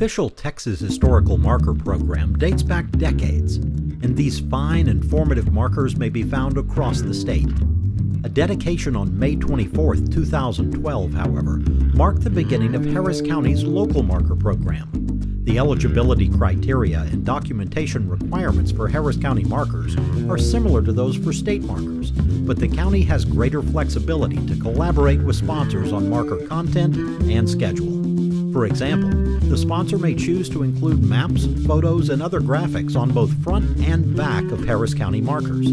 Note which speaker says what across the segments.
Speaker 1: official Texas Historical Marker Program dates back decades, and these fine, informative markers may be found across the state. A dedication on May 24, 2012, however, marked the beginning of Harris County's local marker program. The eligibility criteria and documentation requirements for Harris County markers are similar to those for state markers, but the county has greater flexibility to collaborate with sponsors on marker content and schedule. For example, the sponsor may choose to include maps, photos, and other graphics on both front and back of Harris County markers.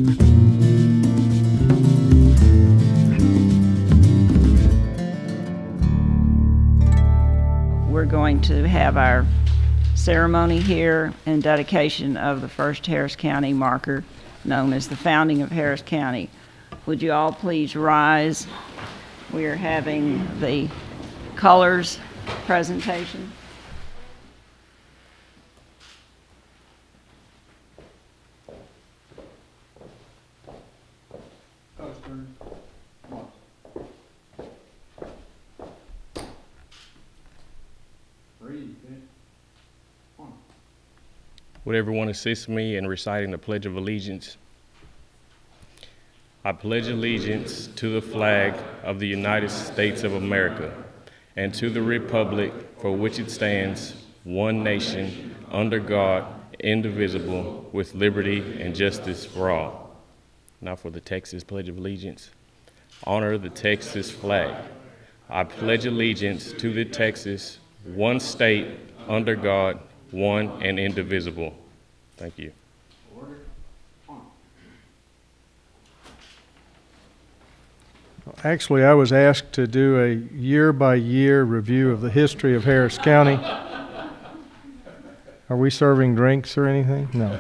Speaker 2: We're going to have our ceremony here in dedication of the first Harris County marker, known as the founding of Harris County. Would you all please rise? We are having the colors presentation.
Speaker 3: Would everyone assist me in reciting the Pledge of Allegiance? I pledge allegiance to the flag of the United States of America and to the republic for which it stands, one nation, under God, indivisible, with liberty and justice for all. Now for the Texas Pledge of Allegiance. Honor the Texas flag. I pledge allegiance to the Texas, one state, under God, one and indivisible. Thank you.
Speaker 4: Actually, I was asked to do a year-by-year review of the history of Harris County. Are we serving drinks or anything? No.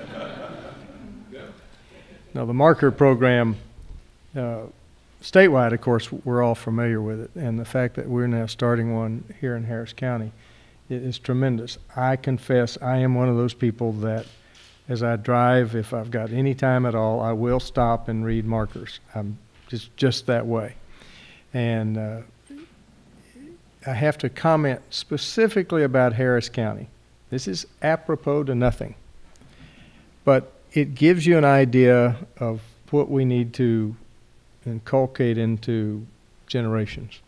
Speaker 4: No, the marker program, statewide, of course, we're all familiar with it, and the fact that we're now starting one here in Harris County is tremendous. I confess I am one of those people that as I drive, if I've got any time at all, I will stop and read markers. I'm just that way. And I have to comment specifically about Harris County. This is apropos to nothing, but it gives you an idea of what we need to inculcate into generations.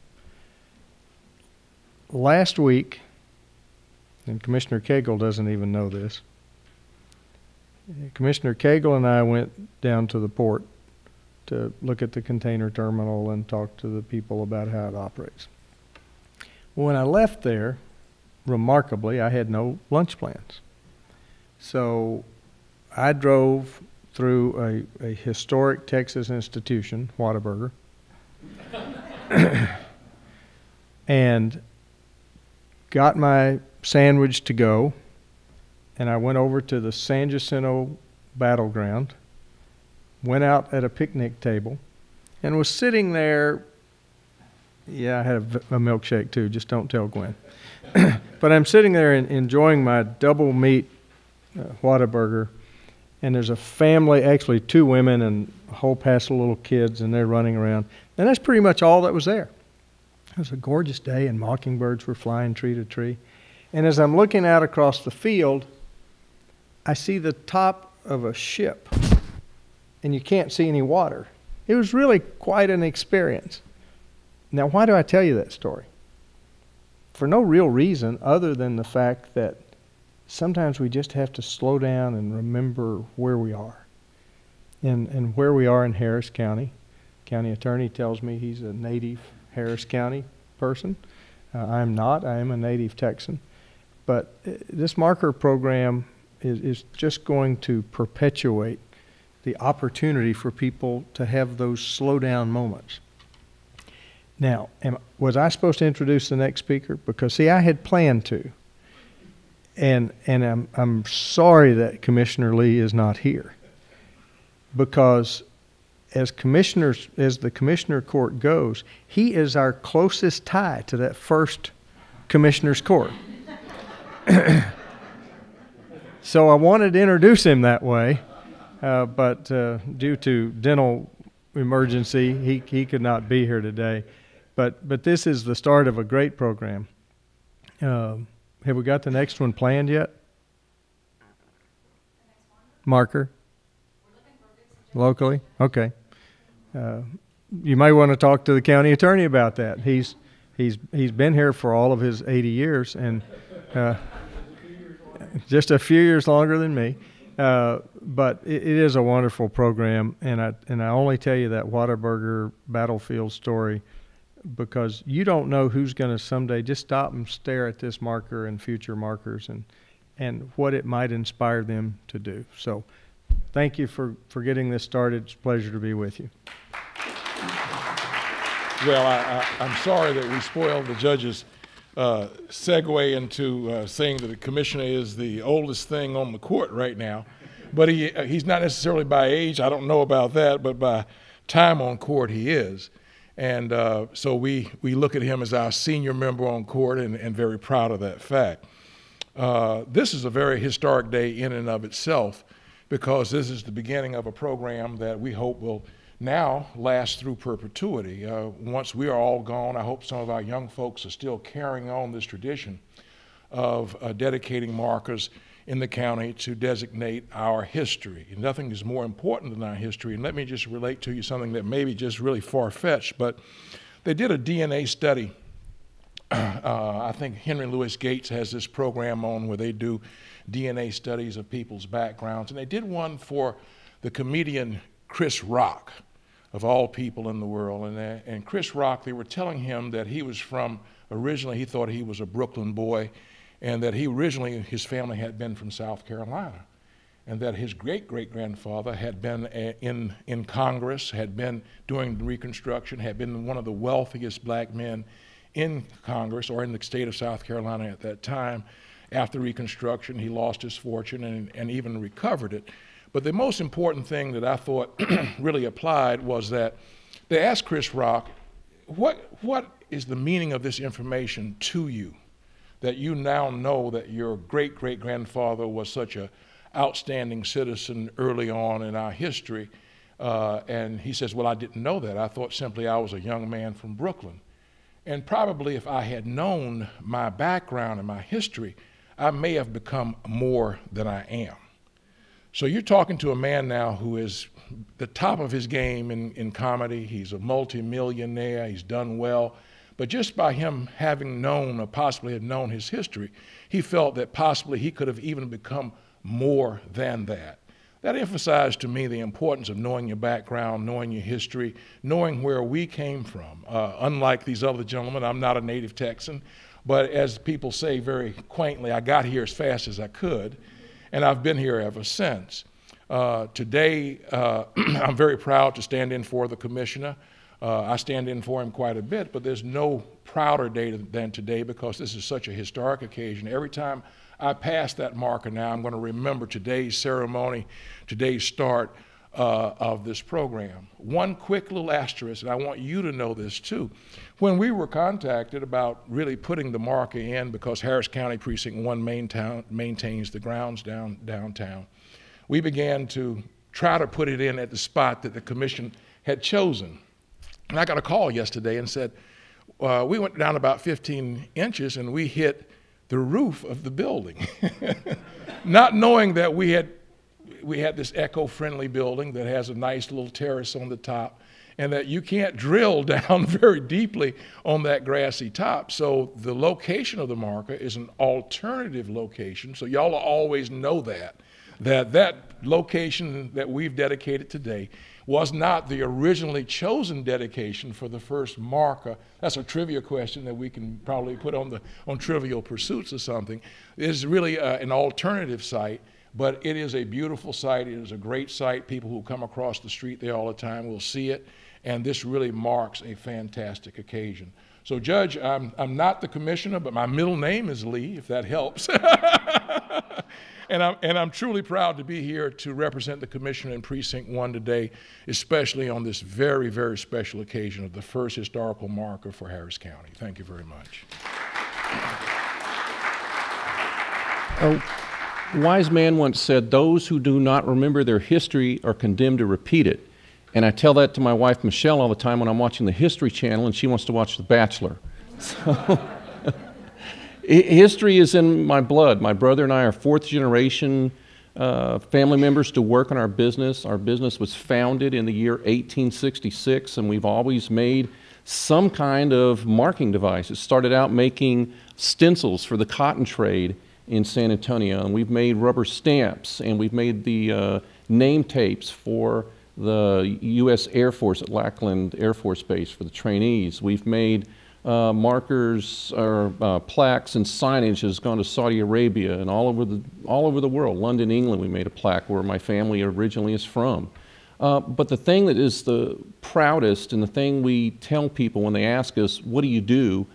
Speaker 4: Last week, and Commissioner Cagle doesn't even know this, Commissioner Cagle and I went down to the port to look at the container terminal and talk to the people about how it operates. When I left there, remarkably, I had no lunch plans. So I drove through a historic Texas institution, Whataburger, and got my sandwich to go, and I went over to the San Jacinto battleground, went out at a picnic table, and was sitting there. Yeah, I had a milkshake too, just don't tell Gwen. But I'm sitting there enjoying my double meat Whataburger, and there's a family, actually two women and a whole pass of little kids, and they're running around. And that's pretty much all that was there. It was a gorgeous day, and mockingbirds were flying tree to tree. And as I'm looking out across the field, I see the top of a ship, and you can't see any water. It was really quite an experience. Now, why do I tell you that story? For no real reason other than the fact that sometimes we just have to slow down and remember where we are. And where we are in Harris County. County attorney tells me he's a native Harris County person. I'm not. I am a native Texan. But this marker program is just going to perpetuate the opportunity for people to have those slow down moments. Now, was I supposed to introduce the next speaker? Because see, I had planned to. And I'm sorry that Commissioner Lee is not here. Because as the Commissioner Court goes, he is our closest tie to that first Commissioner's Court. So I wanted to introduce him that way, but due to dental emergency, he could not be here today. But this is the start of a great program. Have we got the next one planned yet? Marker? Locally? Okay. You might want to talk to the county attorney about that. He's been here for all of his 80 years and just a few years longer than me. But it is a wonderful program, and I only tell you that Whataburger battlefield story because you don't know who's going to someday just stop and stare at this marker and future markers and what it might inspire them to do. So thank you for getting this started. It's a pleasure to be with you.
Speaker 5: Well, I'm sorry that we spoiled the judge's segue into saying that the commissioner is the oldest thing on the court right now. But he's not necessarily by age, I don't know about that, but by time on court he is. And so we look at him as our senior member on court and very proud of that fact. This is a very historic day in and of itself because this is the beginning of a program that we hope will now last through perpetuity. Once we are all gone, I hope some of our young folks are still carrying on this tradition of dedicating markers in the county to designate our history. And nothing is more important than our history. And let me just relate to you something that may be just really far-fetched, but they did a DNA study. I think Henry Louis Gates has this program on where they do DNA studies of people's backgrounds. And they did one for the comedian Chris Rock, of all people in the world. And Chris Rock, they were telling him that he was from, originally he thought he was a Brooklyn boy, and that he originally, his family had been from South Carolina, and that his great-great-grandfather had been in Congress, had been doing Reconstruction, had been one of the wealthiest black men in Congress or in the state of South Carolina at that time. After Reconstruction, he lost his fortune and even recovered it. But the most important thing that I thought really applied was that they asked Chris Rock, what is the meaning of this information to you, that you now know that your great-great-grandfather was such an outstanding citizen early on in our history? And he says, well, I didn't know that. I thought simply I was a young man from Brooklyn. And probably if I had known my background and my history, I may have become more than I am. So you're talking to a man now who is the top of his game in comedy. He's a multimillionaire. He's done well. But just by him having known or possibly had known his history, he felt that possibly he could have even become more than that. That emphasized to me the importance of knowing your background, knowing your history, knowing where we came from. Unlike these other gentlemen, I'm not a native Texan, but as people say very quaintly, I got here as fast as I could, and I've been here ever since. Today, I'm very proud to stand in for the commissioner. I stand in for him quite a bit, but there's no prouder day than today because this is such a historic occasion. Every time I pass that marker now, I'm going to remember today's ceremony, today's start of this program. One quick little asterisk, and I want you to know this too. When we were contacted about really putting the marker in, because Harris County Precinct 1 maintains the grounds downtown, we began to try to put it in at the spot that the commission had chosen. And I got a call yesterday and said, we went down about 15 inches and we hit the roof of the building, not knowing that we had this eco-friendly building that has a nice little terrace on the top, and that you can't drill down very deeply on that grassy top. So the location of the marker is an alternative location. So y'all always know that location that we've dedicated today was not the originally chosen dedication for the first marker. That's a trivia question that we can probably put on Trivial Pursuits or something. It is really an alternative site, but it is a beautiful site. It is a great site. People who come across the street there all the time will see it, and this really marks a fantastic occasion. So, Judge, I'm not the commissioner, but my middle name is Lee, if that helps. And I'm truly proud to be here to represent the commissioner in Precinct 1 today, especially on this very, very special occasion of the first historical marker for Harris County. Thank you very much.
Speaker 6: A wise man once said, "Those who do not remember their history are condemned to repeat it." And I tell that to my wife, Michelle, all the time when I'm watching the History Channel and she wants to watch The Bachelor. So History is in my blood. My brother and I are fourth generation family members to work on our business. Our business was founded in the year 1866, and we've always made some kind of marking device. It started out making stencils for the cotton trade in San Antonio, and we've made rubber stamps, and we've made the name tapes for the U.S. Air Force at Lackland Air Force Base for the trainees. We've made markers or plaques and signage has gone to Saudi Arabia and all over the world. London, England, we made a plaque where my family originally is from. But the thing that is the proudest and the thing we tell people when they ask us, what do you do?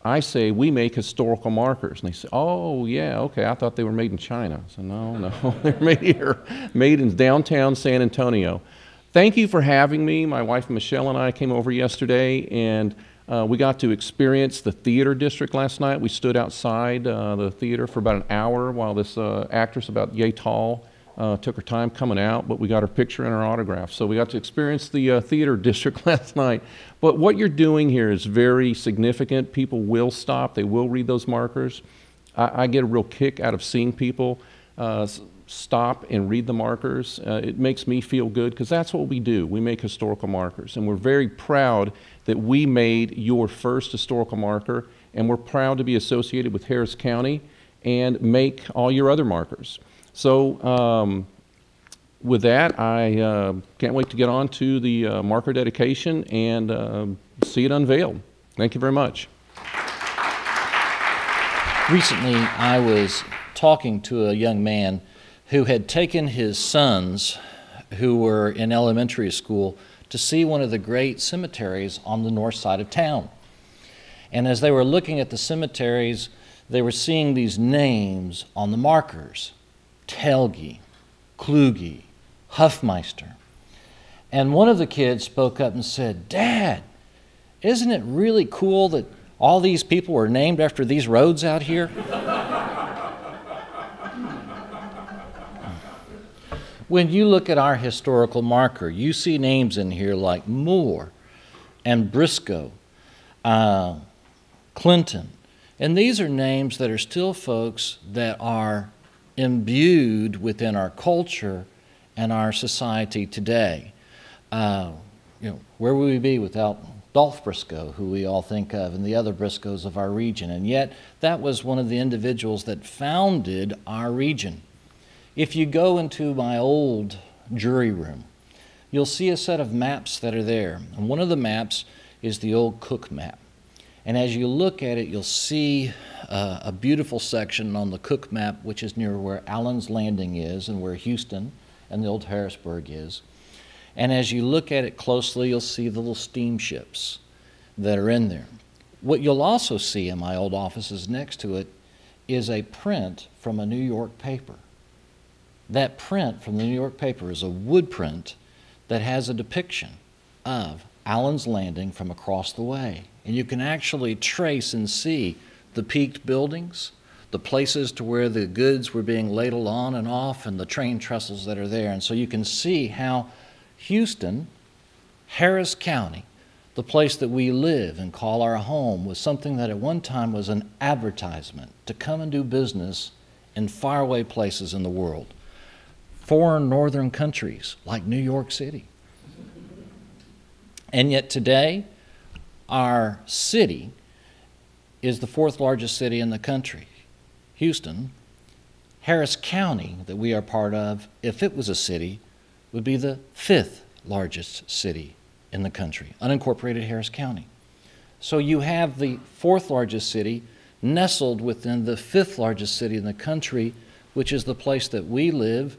Speaker 6: I say, we make historical markers. And they say, oh, yeah, okay, I thought they were made in China. I said, no, they're made here, made in downtown San Antonio. Thank you for having me. My wife Michelle and I came over yesterday, and we got to experience the theater district last night. We stood outside the theater for about an hour while this actress about yay tall took her time coming out, but we got her picture and her autograph. So we got to experience the theater district last night. But what you're doing here is very significant. People will stop. They will read those markers. I get a real kick out of seeing people stop and read the markers. It makes me feel good because that's what we do. We make historical markers, and we're very proud that we made your first historical marker, and we're proud to be associated with Harris County and make all your other markers. So with that, I can't wait to get on to the marker dedication and see it unveiled. Thank you very much.
Speaker 7: Recently, I was talking to a young man who had taken his sons who were in elementary school to see one of the great cemeteries on the north side of town. And as they were looking at the cemeteries, they were seeing these names on the markers: Telge, Kluge, Huffmeister. And one of the kids spoke up and said, "Dad, isn't it really cool that all these people were named after these roads out here?" When you look at our historical marker, you see names in here like Moore and Briscoe, Clinton. And these are names that are still folks that are imbued within our culture and our society today. Where would we be without Dolph Briscoe, who we all think of, and the other Briscoes of our region? And yet, that was one of the individuals that founded our region. If you go into my old jury room, you'll see a set of maps that are there. And one of the maps is the old Cook map. And as you look at it, you'll see a beautiful section on the Cook map, which is near where Allen's Landing is and where Houston and the old Harrisburg is. And as you look at it closely, you'll see the little steamships that are in there. What you'll also see in my old offices next to it is a print from a New York paper. That print from the New York paper is a wood print that has a depiction of Allen's Landing from across the way. And you can actually trace and see the peaked buildings, the places to where the goods were being ladled on and off, and the train trestles that are there. And so you can see how Houston, Harris County, the place that we live and call our home, was something that at one time was an advertisement to come and do business in faraway places in the world. Foreign northern countries like New York City. And yet today, our city is the fourth largest city in the country. Houston, Harris County, that we are part of, if it was a city, would be the fifth largest city in the country, unincorporated Harris County. So you have the fourth largest city nestled within the fifth largest city in the country, which is the place that we live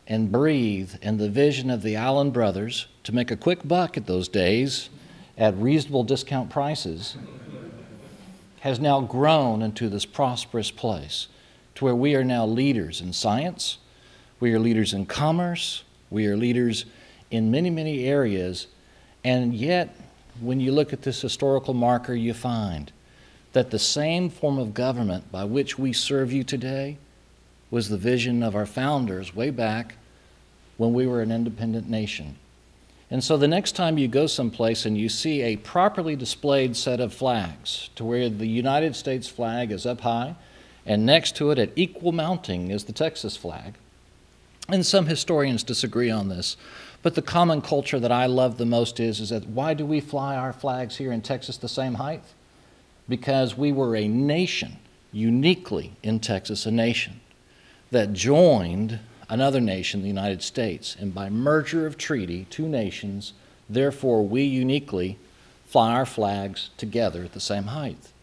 Speaker 7: and breathe, and the vision of the Allen brothers to make a quick buck at those days at reasonable discount prices has now grown into this prosperous place to where we are now leaders in science, we are leaders in commerce, we are leaders in many, many areas. And yet, when you look at this historical marker, you find that the same form of government by which we serve you today was the vision of our founders way back when we were an independent nation. And so the next time you go someplace and you see a properly displayed set of flags to where the United States flag is up high and next to it at equal mounting is the Texas flag, and some historians disagree on this, but the common culture that I love the most is that why do we fly our flags here in Texas the same height? Because we were a nation, uniquely in Texas, a nation that joined another nation, the United States, and by merger of treaty, two nations, therefore we uniquely fly our flags together at the same height.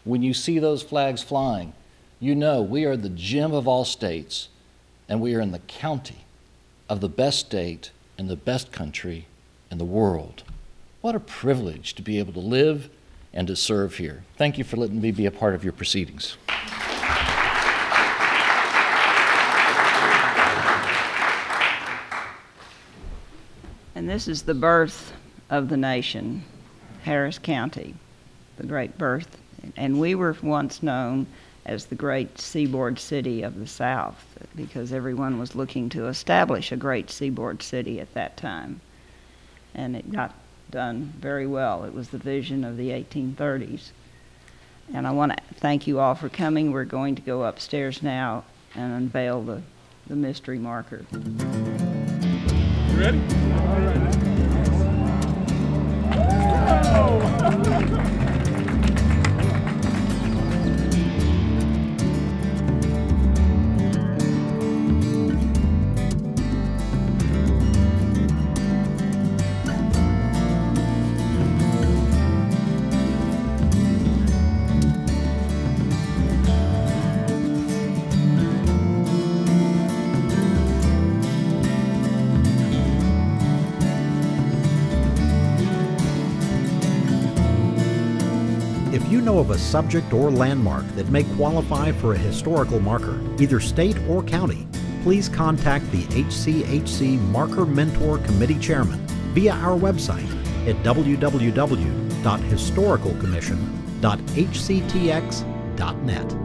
Speaker 7: When you see those flags flying, you know we are the gem of all states, and we are in the county of the best state and the best country in the world. What a privilege to be able to live and to serve here. Thank you for letting me be a part of your proceedings.
Speaker 2: And this is the birth of the nation, Harris County, the great birth. And we were once known as the great seaboard city of the South because everyone was looking to establish a great seaboard city at that time. And it got done very well. It was the vision of the 1830s. And I want to thank you all for coming. We're going to go upstairs now and unveil the mystery marker.
Speaker 5: You ready? All right.
Speaker 1: If you know of a subject or landmark that may qualify for a historical marker, either state or county, please contact the HCHC Marker Mentor Committee Chairman via our website at www.historicalcommission.hctx.net.